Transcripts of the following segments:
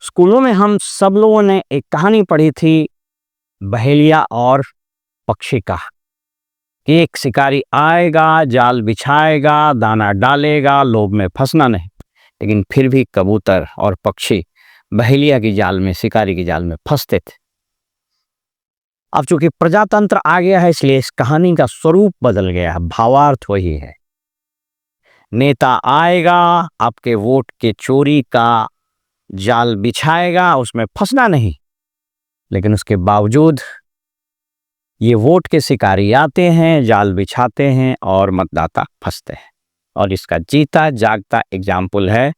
स्कूलों में हम सब लोगों ने एक कहानी पढ़ी थी, बहेलिया और पक्षी का। कि एक शिकारी आएगा, जाल बिछाएगा, दाना डालेगा, लोभ में फंसना नहीं। लेकिन फिर भी कबूतर और पक्षी बहेलिया की जाल में, शिकारी की जाल में फंसते थे। अब चूंकि प्रजातंत्र आ गया है, इसलिए इस कहानी का स्वरूप बदल गया है, भावार्थ वही है। नेता आएगा, आपके वोट के चोरी का जाल बिछाएगा, उसमें फंसना नहीं। लेकिन उसके बावजूद ये वोट के शिकारी आते हैं, जाल बिछाते हैं और मतदाता फंसते हैं। और इसका जीता जागता एग्जाम्पल है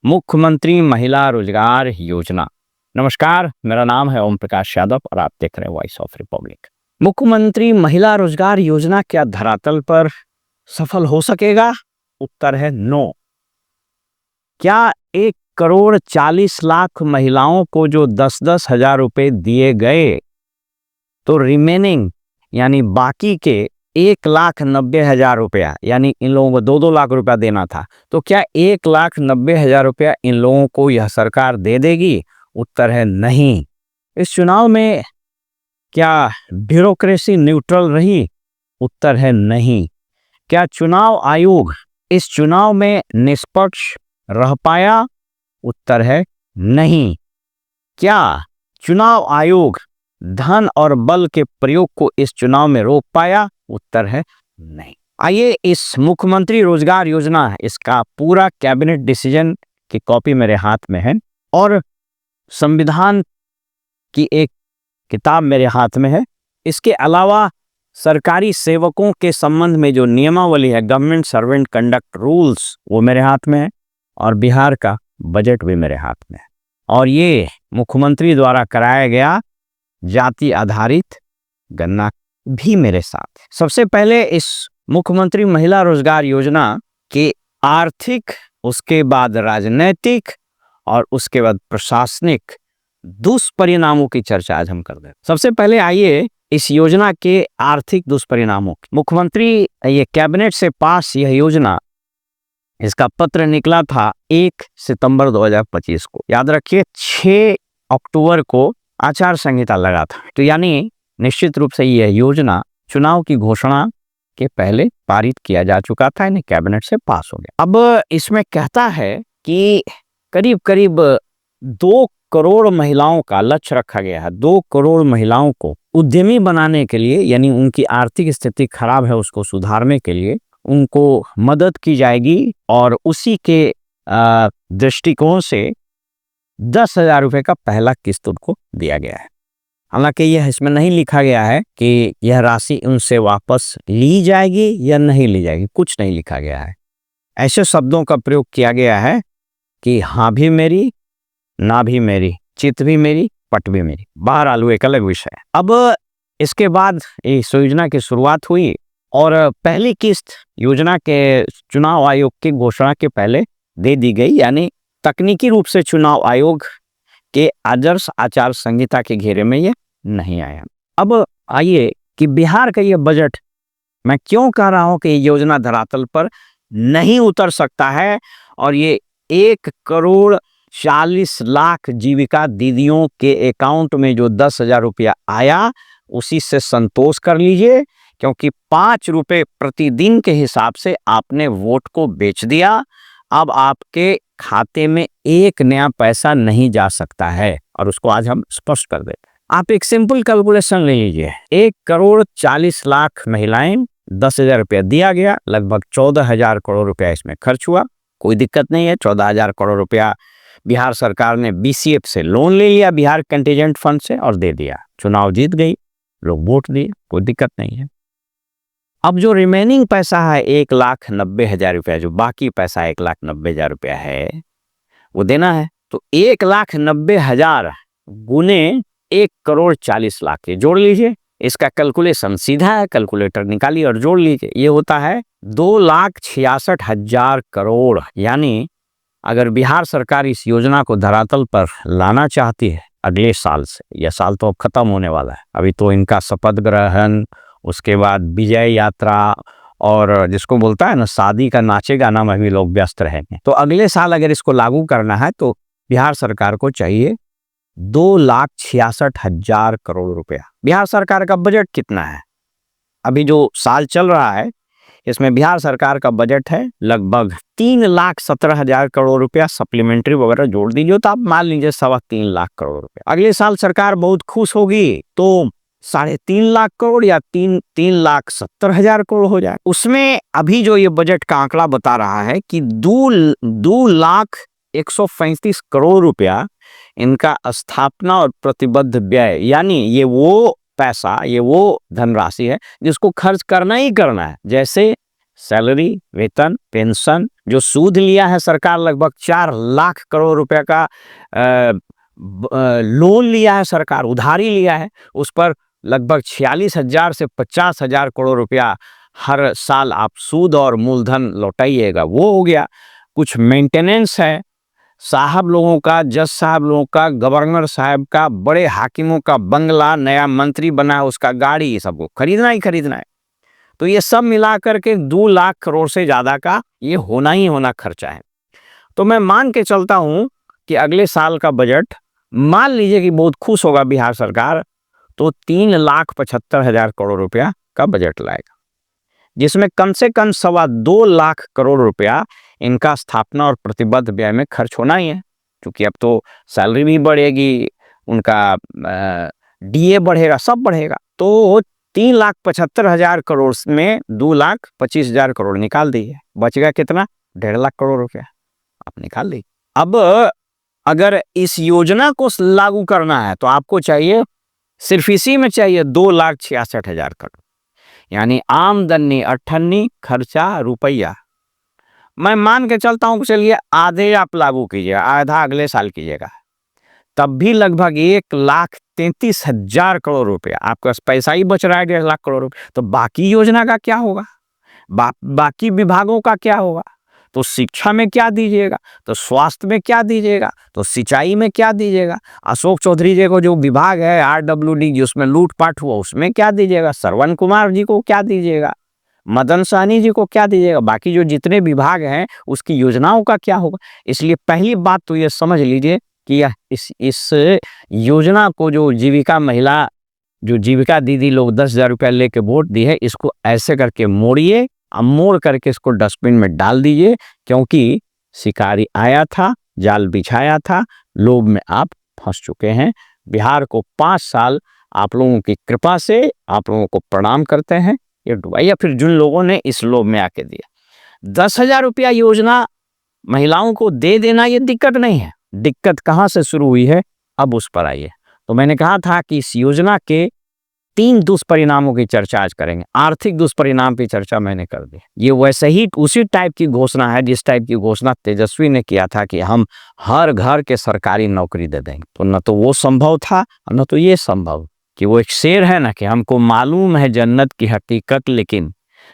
मुख्यमंत्री महिला रोजगार योजना। नमस्कार, मेरा नाम है ओम प्रकाश यादव और आप देख रहे हैं वॉइस ऑफ रिपब्लिक। मुख्यमंत्री महिला रोजगार योजना क्या धरातल पर सफल हो सकेगा? उत्तर है नो। क्या 1,40,00,000 महिलाओं को जो 10-10 हजार रुपए दिए गए, तो रिमेनिंग यानी बाकी के 1,90,000 रुपया, यानी इन लोगों को 2-2 लाख रुपया देना था, तो क्या 1,90,000 रुपया इन लोगों को यह सरकार दे देगी? उत्तर है नहीं। इस चुनाव में क्या ब्यूरोक्रेसी न्यूट्रल रही? उत्तर है नहीं। क्या चुनाव आयोग इस चुनाव में निष्पक्ष रह पाया? उत्तर है नहीं। क्या चुनाव आयोग धन और बल के प्रयोग को इस चुनाव में रोक पाया? उत्तर है नहीं। आइए, इस मुख्यमंत्री रोजगार योजना, इसका पूरा कैबिनेट डिसीजन की कॉपी मेरे हाथ में है और संविधान की एक किताब मेरे हाथ में है। इसके अलावा सरकारी सेवकों के संबंध में जो नियमावली है, गवर्नमेंट सर्वेंट कंडक्ट रूल्स, वो मेरे हाथ में है और बिहार का बजट भी मेरे हाथ में है। और ये मुख्यमंत्री द्वारा कराया गया जाति आधारित गणना भी मेरे साथ। सबसे पहले इस मुख्यमंत्री महिला रोजगार योजना के आर्थिक, उसके बाद राजनैतिक और उसके बाद प्रशासनिक दुष्परिणामों की चर्चा आज हम कर रहे हैं। सबसे पहले आइए इस योजना के आर्थिक दुष्परिणामों। मुख्यमंत्री ये कैबिनेट से पास यह योजना, इसका पत्र निकला था 1 सितंबर 2025 को। याद रखिए 6 अक्टूबर को आचार संहिता लगा था, तो यानी निश्चित रूप से यह योजना चुनाव की घोषणा के पहले पारित किया जा चुका था, यानी कैबिनेट से पास हो गया। अब इसमें कहता है कि करीब करीब 2 करोड़ महिलाओं का लक्ष्य रखा गया है। 2 करोड़ महिलाओं को उद्यमी बनाने के लिए, यानी उनकी आर्थिक स्थिति खराब है उसको सुधारने के लिए उनको मदद की जाएगी और उसी के दृष्टिकोण से 10,000 रुपये का पहला किस्त उनको दिया गया है। हालांकि यह इसमें नहीं लिखा गया है कि यह राशि उनसे वापस ली जाएगी या नहीं ली जाएगी, कुछ नहीं लिखा गया है। ऐसे शब्दों का प्रयोग किया गया है कि हाँ भी मेरी, ना भी मेरी, चित भी मेरी, पट भी मेरी। बहरहाल एक अलग विषय है। अब इसके बाद इस योजना की शुरुआत हुई और पहली किस्त योजना के चुनाव आयोग की घोषणा के पहले दे दी गई, यानी तकनीकी रूप से चुनाव आयोग के आदर्श आचार संहिता के घेरे में ये नहीं आया। अब आइए कि बिहार का ये बजट, मैं क्यों कह रहा हूं कि ये योजना धरातल पर नहीं उतर सकता है और ये 1,40,00,000 जीविका दीदियों के अकाउंट में जो 10,000 रुपया आया, उसी से संतोष कर लीजिए, क्योंकि 5 रुपए प्रतिदिन के हिसाब से आपने वोट को बेच दिया। अब आपके खाते में एक नया पैसा नहीं जा सकता है और उसको आज हम स्पष्ट कर देते हैं। आप एक सिंपल कैलकुलेशन ले लीजिए। 1,40,00,000 महिलाएं, 10,000 रुपया दिया गया, लगभग 14,000 करोड़ रुपया इसमें खर्च हुआ। कोई दिक्कत नहीं है, 14,000 करोड़ रुपया बिहार सरकार ने BCF से लोन ले लिया, बिहार कंटीजेंट फंड से, और दे दिया। चुनाव जीत गई, लोग वोट दिए, कोई दिक्कत नहीं है। अब जो रिमेनिंग पैसा है 1,90,000 रुपया, जो बाकी पैसा 1,90,000 रुपया है, वो देना है। तो 1,90,000 गुने 1,40,00,000 जोड़ लीजिए। इसका कैलकुलेशन सीधा है, कैलकुलेटर निकालिए और जोड़ लीजिए। ये होता है 2,66,000 करोड़। यानी अगर बिहार सरकार इस योजना को धरातल पर लाना चाहती है अगले साल से, यह साल तो अब खत्म होने वाला है, अभी तो इनका शपथ ग्रहण, उसके बाद विजय यात्रा और जिसको बोलता है ना शादी का नाचे गाना में भी लोग व्यस्त रहेंगे। तो अगले साल अगर इसको लागू करना है तो बिहार सरकार को चाहिए 2,66,000 करोड़ रुपया। बिहार सरकार का बजट कितना है? अभी जो साल चल रहा है इसमें बिहार सरकार का बजट है लगभग 3,17,000 करोड़ रुपया। सप्लीमेंट्री वगैरह जोड़ दीजिए तो आप मान लीजिए 3.25 लाख करोड़ रुपया। अगले साल सरकार बहुत खुश होगी तो 3.5 लाख करोड़ या 3,70,000 करोड़ हो जाए। उसमें अभी जो ये बजट का आंकड़ा बता रहा है कि 2,01,35 करोड़ रुपया इनका स्थापना और प्रतिबद्ध व्यय, यानी ये वो पैसा, ये वो धनराशि है जिसको खर्च करना ही करना है। जैसे सैलरी, वेतन, पेंशन, जो सूद लिया है सरकार लगभग 4 लाख करोड़ रुपए का लोन लिया है सरकार, उधारी लिया है, उस पर लगभग 46,000 से 50,000 करोड़ रुपया हर साल आप सूद और मूलधन लौटाइएगा, वो हो गया। कुछ मेंटेनेंस है साहब लोगों का, जज साहब लोगों का, गवर्नर साहब का, बड़े हाकिमों का बंगला, नया मंत्री बना उसका गाड़ी, ये सबको खरीदना ही खरीदना है। तो ये सब मिला करके 2 लाख करोड़ से ज्यादा का ये होना ही होना खर्चा है। तो मैं मान के चलता हूं कि अगले साल का बजट मान लीजिए कि बहुत खुश होगा बिहार सरकार तो 3,75,000 करोड़ रुपया का बजट लाएगा, जिसमें कम से कम 2.25 लाख करोड़ रुपया इनका स्थापना और प्रतिबद्ध व्यय में खर्च होना ही है, क्योंकि अब तो सैलरी भी बढ़ेगी, उनका डीए बढ़ेगा, सब बढ़ेगा। तो 3,75,000 करोड़ में 2,25,000 करोड़ निकाल दिए, बचेगा कितना? 1.5 लाख करोड़ रुपया आप निकाल दी। अब अगर इस योजना को लागू करना है तो आपको चाहिए, सिर्फ इसी में चाहिए 2,66,000 करोड़, यानी आमदनी 98, खर्चा रुपया। मैं मान के चलता हूं, चलिए आधे आप लागू कीजिएगा, आधा अगले साल कीजिएगा, तब भी लगभग 1,33,000 करोड़ रुपया आपके पास पैसा ही बच रहा है, 1.5 लाख करोड़ रुपया। तो बाकी योजना का क्या होगा? बाकी विभागों का क्या होगा? तो शिक्षा में क्या दीजिएगा, तो स्वास्थ्य में क्या दीजिएगा, तो सिंचाई में क्या दीजिएगा, अशोक चौधरी जी को जो विभाग है RWD जिसमें लूटपाट हुआ उसमें क्या दीजिएगा, श्रवण कुमार जी को क्या दीजिएगा, मदन सहनी जी को क्या दीजिएगा, बाकी जो जितने विभाग हैं उसकी योजनाओं का क्या होगा। इसलिए पहली बात तो ये समझ लीजिए कि इस योजना को जो जीविका महिला, जो जीविका दीदी लोग 10,000 रुपया लेके वोट दी है, इसको ऐसे करके मोड़िए, अब मोड़ करके इसको डस्टबिन में डाल दीजिए, क्योंकि शिकारी आया था, जाल बिछाया था, लोभ में आप फंस चुके हैं। बिहार को 5 साल आप लोगों की कृपा से आप लोगों को प्रणाम करते हैं, ये डुबाई, या फिर जिन लोगों ने इस लोभ में आके दिया। 10,000 रुपया योजना महिलाओं को दे देना ये दिक्कत नहीं है, दिक्कत कहाँ से शुरू हुई है अब उस पर आइए। तो मैंने कहा था कि इस योजना के 3 दुष्परिणामों की चर्चा आज करेंगे। आर्थिक दुष्परिणाम की चर्चा मैंने कर दी, ये वैसे ही उसी टाइप की घोषणा है जिस टाइप की घोषणा तेजस्वी ने किया था कि हम हर घर के सरकारी नौकरी दे देंगे। तो न तो वो संभव था न तो ये संभव, कि वो एक शेर है ना कि हमको मालूम है जन्नत की हकीकत, लेकिन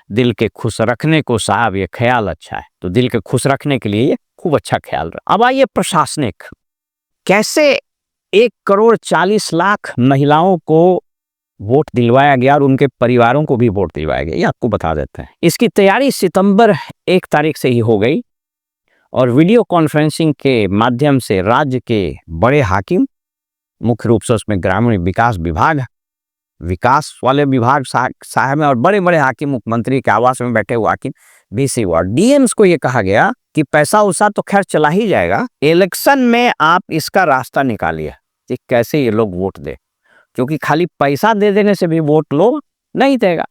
दिल के खुश रखने को साहब ये ख्याल अच्छा है। तो दिल के खुश रखने के लिए ये खूब अच्छा ख्याल रहा। अब आइए प्रशासनिक, कैसे 1,40,00,000 महिलाओं को वोट दिलवाया गया और उनके परिवारों को भी वोट दिलवाया गया, ये आपको बता देते हैं। इसकी तैयारी सितंबर 1 तारीख से ही हो गई और वीडियो कॉन्फ्रेंसिंग के माध्यम से राज्य के बड़े हाकिम, मुख्य रूप से उसमें ग्रामीण विकास विभाग, विकास वाले विभाग साहब में, और बड़े बड़े हाकिम, मुख्यमंत्री के आवास में बैठे हुए हाकिम, BC वार्ड DMs को ये कहा गया कि पैसा उसा तो खैर चला ही जाएगा, इलेक्शन में आप इसका रास्ता निकालिए कि कैसे ये लोग वोट दे, क्योंकि खाली पैसा दे देने से भी वोट लोग नहीं देगा।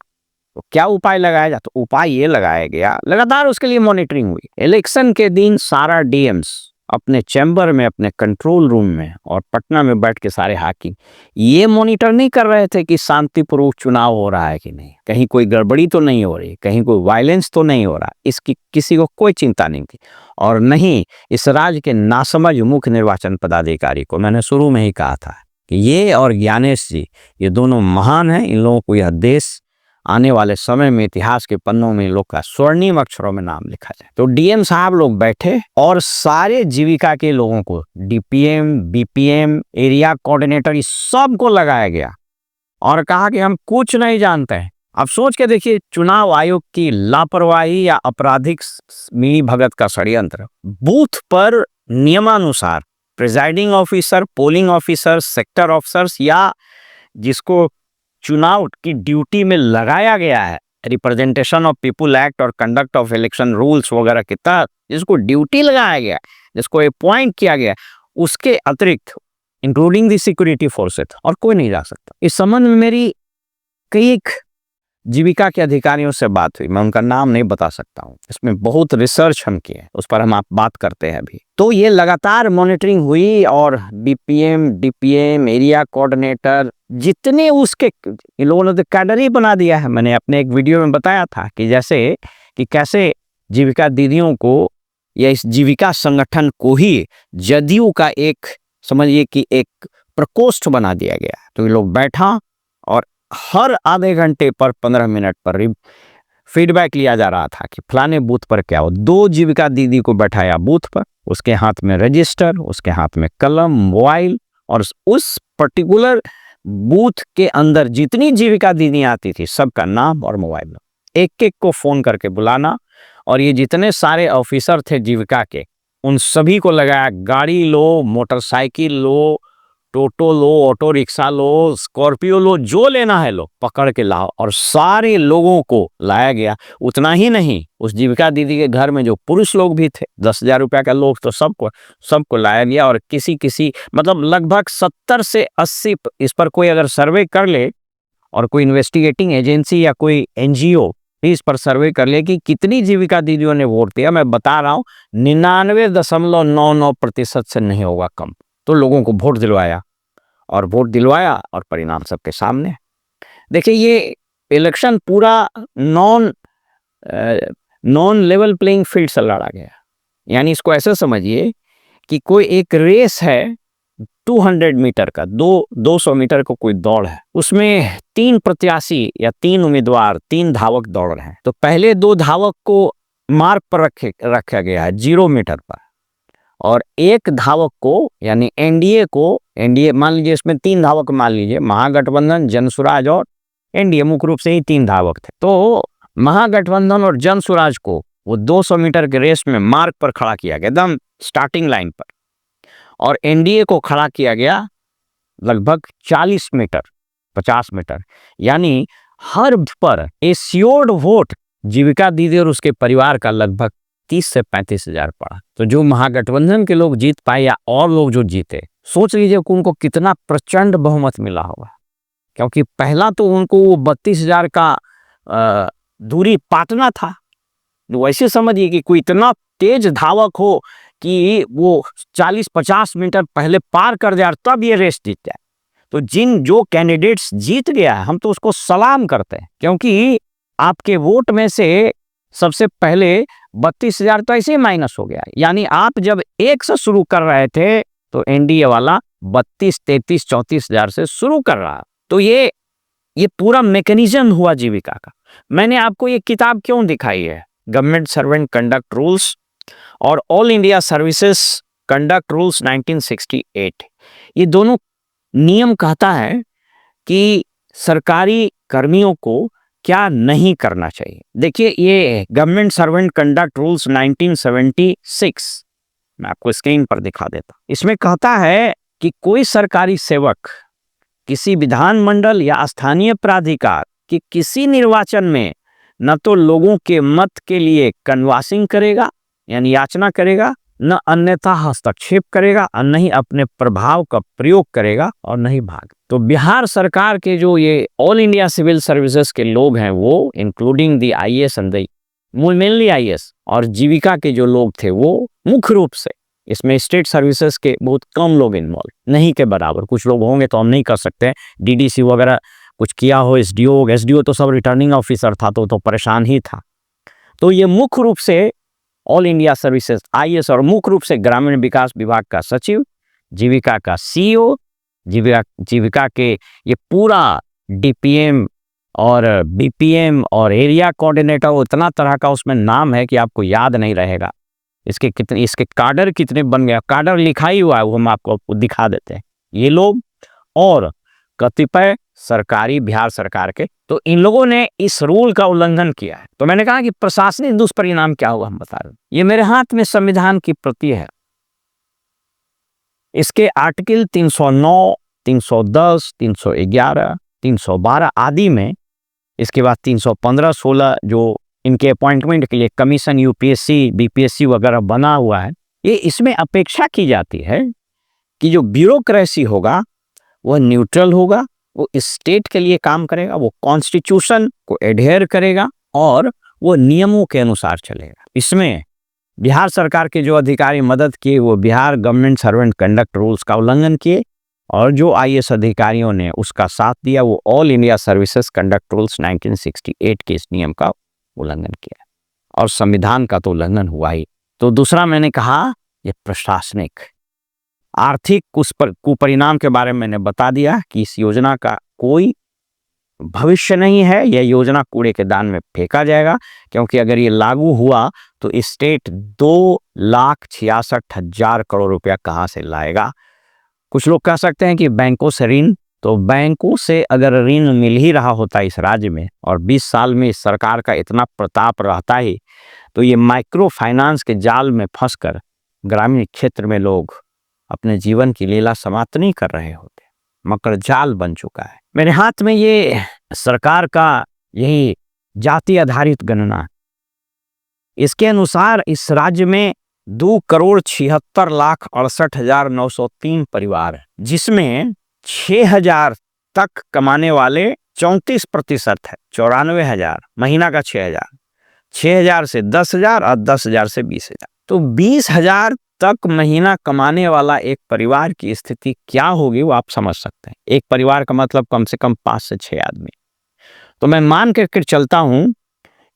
तो क्या उपाय लगाया जाए? तो उपाय ये लगाया गया, लगातार उसके लिए मॉनिटरिंग हुई। इलेक्शन के दिन सारा DMs अपने चैम्बर में, अपने कंट्रोल रूम में और पटना में बैठ के सारे हाकिम ये मॉनिटर नहीं कर रहे थे कि शांतिपूर्वक चुनाव हो रहा है कि नहीं, कहीं कोई गड़बड़ी तो नहीं हो रही, कहीं कोई वायलेंस तो नहीं हो रहा, इसकी किसी को कोई चिंता नहीं थी। और नहीं, इस राज्य के नासमझ मुख्य निर्वाचन पदाधिकारी को मैंने शुरू में ही कहा था कि ये और ज्ञानेश जी, ये दोनों महान हैं, इन लोगों को यह देश आने वाले समय में इतिहास के पन्नों में इन लोग का स्वर्णिम अक्षरों में नाम लिखा जाए। तो DM साहब लोग बैठे और सारे जीविका के लोगों को, DPM, BPM, एरिया कोऑर्डिनेटर, इस सब को लगाया गया और कहा कि हम कुछ नहीं जानते हैं। अब सोच के देखिए, चुनाव आयोग की लापरवाही या आपराधिक मिली भगत का षड्यंत्र। बूथ पर नियमानुसार presiding officer, polling officer, sector officers या जिसको चुनाव की ड्यूटी में लगाया गया है रिप्रेजेंटेशन ऑफ पीपुल एक्ट और कंडक्ट ऑफ इलेक्शन रूल्स वगैरह के तहत जिसको ड्यूटी लगाया गया, जिसको अपॉइंट किया गया, उसके अतिरिक्त इंक्लूडिंग द सिक्योरिटी फोर्सेस और कोई नहीं जा सकता। इस संबंध में मेरी कई जीविका के अधिकारियों से बात हुई, मैं उनका नाम नहीं बता सकता हूँ, इसमें बहुत रिसर्च हम किए, उस पर हम आप बात करते हैं अभी। तो ये लगातार मॉनिटरिंग हुई और बीपीएम, डीपीएम, एरिया कोऑर्डिनेटर जितने उसके इन लोगों ने तो कैडर ही बना दिया है। मैंने अपने एक वीडियो में बताया था कि जैसे कि कैसे जीविका दीदियों को या इस जीविका संगठन को ही जदयू का एक समझिए कि एक प्रकोष्ठ बना दिया गया। तो ये लोग बैठा और हर आधे घंटे पर 15 मिनट पर फीडबैक लिया जा रहा था कि फलाने बूथ पर क्या हो। 2 जीविका दीदी को बैठाया बूथ पर, उसके हाथ में रजिस्टर, उसके हाथ में कलम, मोबाइल, और उस पर्टिकुलर बूथ के अंदर जितनी जीविका दीदी आती थी सबका नाम और मोबाइल नंबर एक एक को फोन करके बुलाना। और ये जितने सारे ऑफिसर थे जीविका के उन सभी को लगाया, गाड़ी लो, मोटरसाइकिल लो, टोटो लो, ऑटो रिक्शा लो, स्कॉर्पियो लो, जो लेना है लो, पकड़ के लाओ। और सारे लोगों को लाया गया। उतना ही नहीं, उस जीविका दीदी के घर में जो पुरुष लोग भी थे 10,000 रुपया का लोग, तो सबको लाया गया। और किसी मतलब लगभग 70 से 80 इस पर कोई अगर सर्वे कर ले और कोई इन्वेस्टिगेटिंग एजेंसी या कोई एनजीओ इस पर सर्वे कर ले कि कितनी जीविका दीदियों ने वोट दिया, मैं बता रहा हूँ 99.99% से नहीं होगा कम। तो लोगों को वोट दिलवाया और परिणाम सबके सामने। देखिए ये इलेक्शन पूरा नॉन लेवल प्लेइंग फील्ड से लड़ा गया। यानी इसको ऐसे समझिए कि कोई एक रेस है 200 मीटर का, 200 मीटर को कोई दौड़ है, उसमें 3 प्रत्याशी या 3 उम्मीदवार, 3 धावक दौड़ रहे हैं। तो पहले 2 धावक को मार्ग पर रखा गया है 0 मीटर पर, और एक धावक को यानी एनडीए मान लीजिए, इसमें 3 धावक मान लीजिए, महागठबंधन, जनसुराज और एनडीए, मुख्य रूप से ही 3 धावक थे। तो महागठबंधन और जनसुराज को वो 200 मीटर के रेस में मार्ग पर खड़ा किया गया, एकदम स्टार्टिंग लाइन पर, और एनडीए को खड़ा किया गया लगभग 40 मीटर, 50 मीटर। यानी हर पर एश्योर्ड वोट जीविका दीदी और उसके परिवार का लगभग 30 से 35 हजार पड़ा। तो जो महागठबंधन के लोग जीत पाए या और लोग जो जीते, सोच लीजिए कि उनको कितना प्रचंड बहुमत मिला होगा। क्योंकि पहला तो उनको वो 32,000 का दूरी पाटना था। वैसे समझिए कि कोई इतना तेज धावक हो कि वो 40-50 मीटर पहले पार कर जाए तब ये रेस जीत जाए। तो जो कैंडिडेट्स जीत गया है, हम तो उसको सलाम करते हैं, क्योंकि आपके वोट में से सबसे पहले 32,000 तो ऐसे ही माइनस हो गया। यानी आप जब 1 से शुरू कर रहे थे तो एनडीए वाला 32, 33, 34,000 से शुरू कर रहा। तो ये पूरा मैकेनिज्म हुआ जीविका का। मैंने आपको ये किताब क्यों दिखाई है, गवर्नमेंट सर्वेंट कंडक्ट रूल्स और all India services conduct rules 1968। ये दोनों नियम कहता है कि सरकारी कर्मियों को क्या नहीं करना चाहिए। देखिए ये गवर्नमेंट सर्वेंट कंडक्ट रूल्स 1976, मैं आपको स्क्रीन पर दिखा देता। इसमें कहता है कि कोई सरकारी सेवक किसी विधानमंडल या स्थानीय प्राधिकार के किसी निर्वाचन में न तो लोगों के मत के लिए कन्वासिंग करेगा यानी याचना करेगा, न अन्यथा हस्तक्षेप करेगा, और न ही अपने प्रभाव का प्रयोग करेगा, और न ही भाग। तो बिहार सरकार के जो ये ऑल इंडिया सिविल सर्विसेज के लोग हैं, वो including the IAS and the mainly IAS और जीविका के जो लोग थे, वो मुख्य रूप से इसमें स्टेट सर्विसेज के बहुत कम लोग इन्वॉल्व, नहीं के बराबर। कुछ लोग होंगे तो हम नहीं कर सकते, डीडीसी वगैरह कुछ किया हो, एसडीओ तो सब रिटर्निंग ऑफिसर था, तो परेशान ही था। तो ये मुख्य रूप से ऑल इंडिया सर्विसेज आईएएस और मुख्य रूप से ग्रामीण विकास विभाग का सचिव, जीविका का सीईओ, जीविका के ये पूरा डीपीएम और बीपीएम और एरिया कोऑर्डिनेटर, इतना तरह का उसमें नाम है कि आपको याद नहीं रहेगा। इसके काडर कितने बन गया, काडर लिखा ही हुआ है, वो हम आपको दिखा देते हैं। ये लोग और कतिपय सरकारी बिहार सरकार के, तो इन लोगों ने इस रूल का उल्लंघन किया है। तो मैंने कहा कि प्रशासनिक दुष्परिणाम क्या होगा, हम बता रहे हैं। ये मेरे हाथ में संविधान की प्रति है, इसके आर्टिकल 309, 310, 311, 312 आदि में, इसके बाद 315-16 जो इनके अपॉइंटमेंट के लिए कमीशन यूपीएससी, बीपीएससी वगैरह बना हुआ है, ये इसमें अपेक्षा की जाती है कि जो ब्यूरोक्रेसी होगा वह न्यूट्रल होगा, वो स्टेट के लिए काम करेगा, वो कॉन्स्टिट्यूशन को एडहेयर करेगा और वो नियमों के अनुसार चलेगा। इसमें बिहार सरकार के जो अधिकारी मदद किए वो Bihar government servant conduct rules का उल्लंघन किए, और जो आईएएस अधिकारियों ने उसका साथ दिया वो all India services conduct rules 1968 के इस नियम का उल्लंघन किया, और संविधान का तो उल्लंघन हुआ ही। तो दूसरा मैंने कहा ये प्रशासनिक आर्थिक कुपरिणाम के बारे में मैंने बता दिया कि इस योजना का कोई भविष्य नहीं है, यह योजना कूड़े के दान में फेंका जाएगा, क्योंकि अगर ये लागू हुआ तो स्टेट 2,66,000 करोड़ रुपया कहाँ से लाएगा। कुछ लोग कह सकते हैं कि बैंकों से ऋण, तो बैंकों से अगर ऋण मिल ही रहा होता इस राज्य में और 20 साल में इस सरकार का इतना प्रताप रहता ही, तो ये माइक्रो फाइनेंस के जाल में फंसकर ग्रामीण क्षेत्र में लोग अपने जीवन की लीला समाप्त नहीं कर रहे होते। मकर जाल बन चुका है। मेरे हाथ में ये सरकार का यही जाति आधारित गणना, इसके अनुसार इस राज्य में 2,76,68,903 परिवार है, जिसमें 6,000 तक कमाने वाले 34% है, 94,000 महीना का 6,000, 6,000 से 10,000 और 10,000 से 20,000। तो 20,000 तक महीना कमाने वाला एक परिवार की स्थिति क्या होगी वो आप समझ सकते हैं। एक परिवार का मतलब कम से कम 5 से 6 आदमी। तो मैं मान कर चलता हूं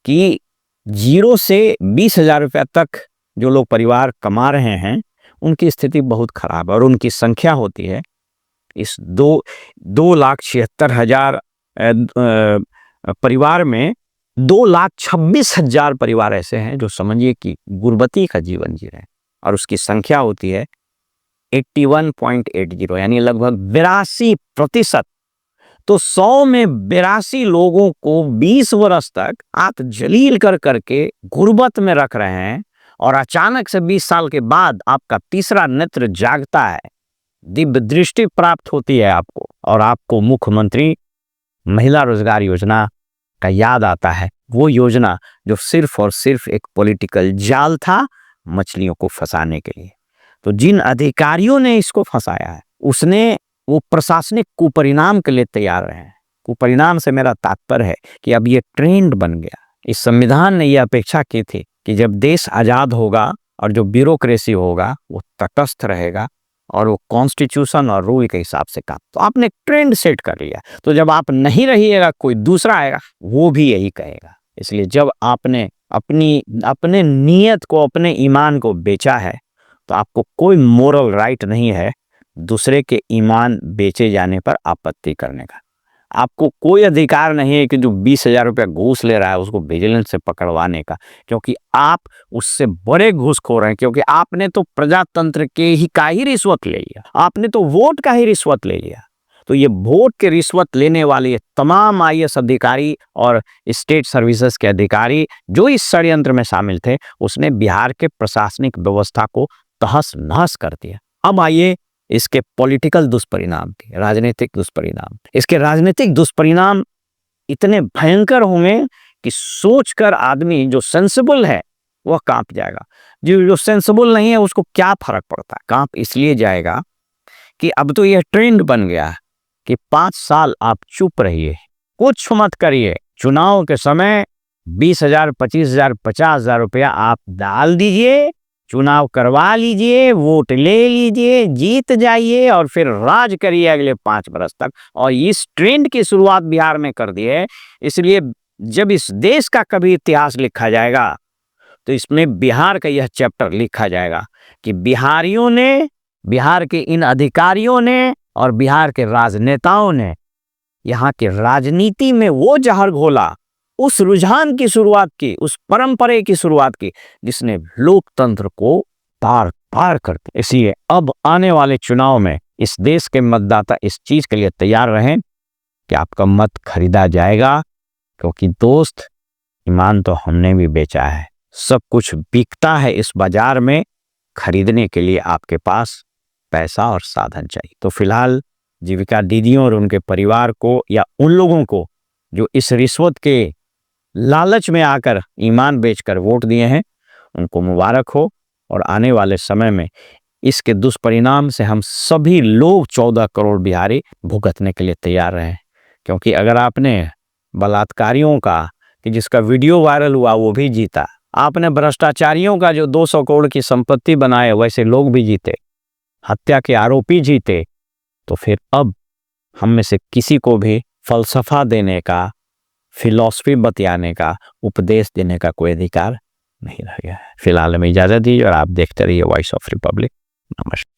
कि 0 से 20,000 रुपया तक जो लोग परिवार कमा रहे हैं उनकी स्थिति बहुत खराब है, और उनकी संख्या होती है इस 2,76,000 परिवार में 2,26,000 परिवार ऐसे हैं जो समझिए कि गुर्बती का जीवन जी रहे हैं, और उसकी संख्या होती है 81.80, यानी लगभग 82%। तो 100 में 82 लोगों को 20 वर्ष तक आप जलील कर करके गुर्बत में रख रहे हैं, और अचानक से 20 साल के बाद आपका तीसरा नेत्र जागता है, दिव्य दृष्टि प्राप्त होती है आपको, और आपको मुख्यमंत्री महिला रोजगार योजना का याद आता है। वो योजना जो सिर्फ और सिर्फ एक पॉलिटिकल जाल था मछलियों को फंसाने के लिए। तो जिन अधिकारियों ने इसको फंसाया है उसने वो प्रशासनिक कुपरिणाम के लिए तैयार रहे हैं। कुपरिणाम से मेरा तात्पर्य है कि अब ये ट्रेंड बन गया। इस संविधान ने यह अपेक्षा की थी कि जब देश आजाद होगा और जो ब्यूरोक्रेसी होगा वो तटस्थ रहेगा और वो कॉन्स्टिट्यूशन और रूल के हिसाब से काम। तो आपने ट्रेंड सेट कर लिया, तो जब आप नहीं रहिएगा कोई दूसरा आएगा वो भी यही कहेगा। इसलिए जब आपने अपने नियत को, अपने ईमान को बेचा है, तो आपको कोई मोरल राइट नहीं है दूसरे के ईमान बेचे जाने पर आपत्ति करने का। आपको कोई अधिकार नहीं है कि जो 20,000 रुपया घूस ले रहा है उसको विजिलेंस से पकड़वाने का, क्योंकि आप उससे बड़े घूसखोर हैं। क्योंकि आपने तो प्रजातंत्र के ही का ही रिश्वत ले लिया, आपने तो वोट का ही रिश्वत ले लिया। तो ये वोट के रिश्वत लेने वाले तमाम आईएएस अधिकारी और स्टेट सर्विसेज के अधिकारी जो इस षड्यंत्र में शामिल थे, उसने बिहार के प्रशासनिक व्यवस्था को तहस नहस कर दिया। अब आइए इसके पॉलिटिकल दुष्परिणाम के, राजनीतिक दुष्परिणाम। इसके राजनीतिक दुष्परिणाम इतने भयंकर होंगे कि सोचकर आदमी जो सेंसिबल है वह कांप जाएगा। जो सेंसिबल नहीं है उसको क्या फर्क पड़ता है। कांप इसलिए जाएगा कि अब तो यह ट्रेंड बन गया है कि 5 साल आप चुप रहिए, कुछ मत करिए। चुनाव के समय 20,000, 25,000, 50,000 रुपया आप डाल दीजिए, चुनाव करवा लीजिए, वोट ले लीजिए, जीत जाइए और फिर राज करिए अगले 5 वर्ष तक। और इस ट्रेंड की शुरुआत बिहार में कर दी है। इसलिए जब इस देश का कभी इतिहास लिखा जाएगा तो इसमें बिहार का यह चैप्टर लिखा जाएगा कि बिहारियों ने, बिहार के इन अधिकारियों ने और बिहार के राजनेताओं ने यहाँ के राजनीति में वो जहर घोला, उस रुझान की शुरुआत की, उस परंपरा की शुरुआत की जिसने लोकतंत्र को तार तार कर दिया। इसलिए अब आने वाले चुनाव में इस देश के मतदाता इस चीज के लिए तैयार रहें कि आपका मत खरीदा जाएगा, क्योंकि दोस्त ईमान तो हमने भी बेचा है। सब कुछ बिकता है इस बाजार में, खरीदने के लिए आपके पास पैसा और साधन चाहिए। तो फिलहाल जीविका दीदियों और उनके परिवार को या उन लोगों को जो इस रिश्वत के लालच में आकर ईमान बेचकर वोट दिए हैं, उनको मुबारक हो। और आने वाले समय में इसके दुष्परिणाम से हम सभी लोग 14 करोड़ बिहारी भुगतने के लिए तैयार रहे। क्योंकि अगर आपने बलात्कारियों का कि जिसका वीडियो वायरल हुआ वो भी जीता, आपने भ्रष्टाचारियों का जो 200 करोड़ की संपत्ति बनाए वैसे लोग भी जीते, हत्या के आरोपी जीते, तो फिर अब हम में से किसी को भी फलसफा देने का, फिलॉसफी बतियाने का, उपदेश देने का कोई अधिकार नहीं रह गया है। फिलहाल हमें इजाज़त दीजिए और आप देखते रहिए वॉइस ऑफ रिपब्लिक। नमस्कार।